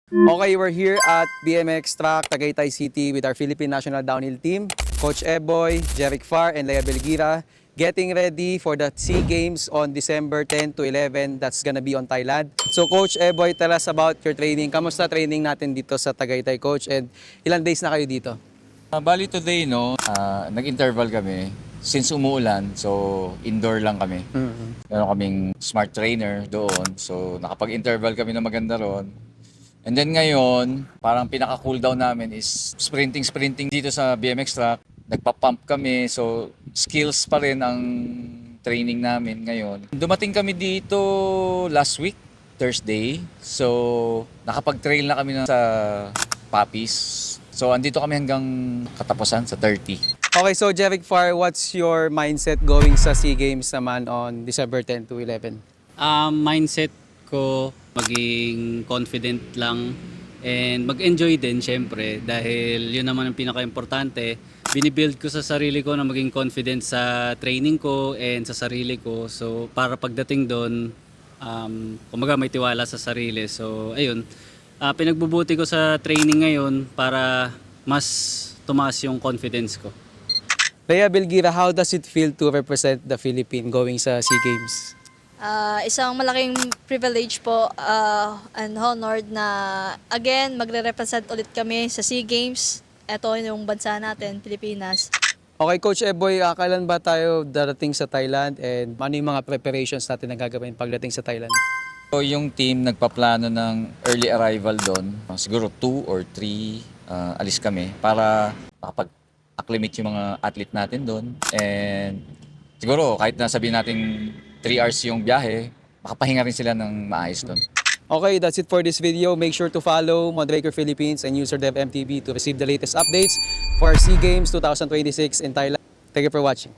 Okay, we're here at BMX Track Tagaytay City with our Philippine National Downhill team, Coach Eboy, Jeric Far, and Lea Belgira, getting ready for the SEA Games on December 10 to 11. That's gonna be on Thailand. So Coach Eboy, tell us about your training. Kamusta training natin dito sa Tagaytay, Coach? And ilang days na kayo dito? Bali today, no, nag-interval kami. Since umuulan, so indoor lang kami. Meron kaming smart trainer doon. So nakapag-interval kami na maganda ron. And then ngayon, parang pinaka-cool down namin is sprinting dito sa BMX track. Nagpa-pump kami, so skills pa rin ang training namin ngayon. Dumating kami dito last week, Thursday. So nakapag-trail na kami sa Poppies. So andito kami hanggang katapusan sa 30. Okay, so Jeric Far, what's your mindset going sa SEA Games naman on December 10 to 11? Mindset ko, maging confident lang and mag-enjoy din syempre dahil yun naman ang pinaka-importante. Binibuild ko sa sarili ko na maging confident sa training ko and sa sarili ko. So para pagdating doon, kumaga may tiwala sa sarili. So ayun, pinagbubuti ko sa training ngayon para mas tumaas yung confidence ko. Lea Belgira, how does it feel to represent the Philippines going sa SEA Games? Isang malaking privilege po and honored na again magre-represent ulit kami sa SEA Games. Ito yung bansa natin, Pilipinas. Okay, Coach Eboy, kailan ba tayo darating sa Thailand and ano yung mga preparations natin na gagawin pagdating sa Thailand? So yung team nagpaplano ng early arrival doon. Siguro 2 or 3 alis kami para makapag-acclimate yung mga athlete natin doon. And siguro kahit na sabihin natin 3 hours yung biyahe, makapahinga rin sila ng maayos doon. Okay, that's it for this video. Make sure to follow Moonraker Philippines and UserDev MTV to receive the latest updates for SEA Games 2026 in Thailand. Thank you for watching.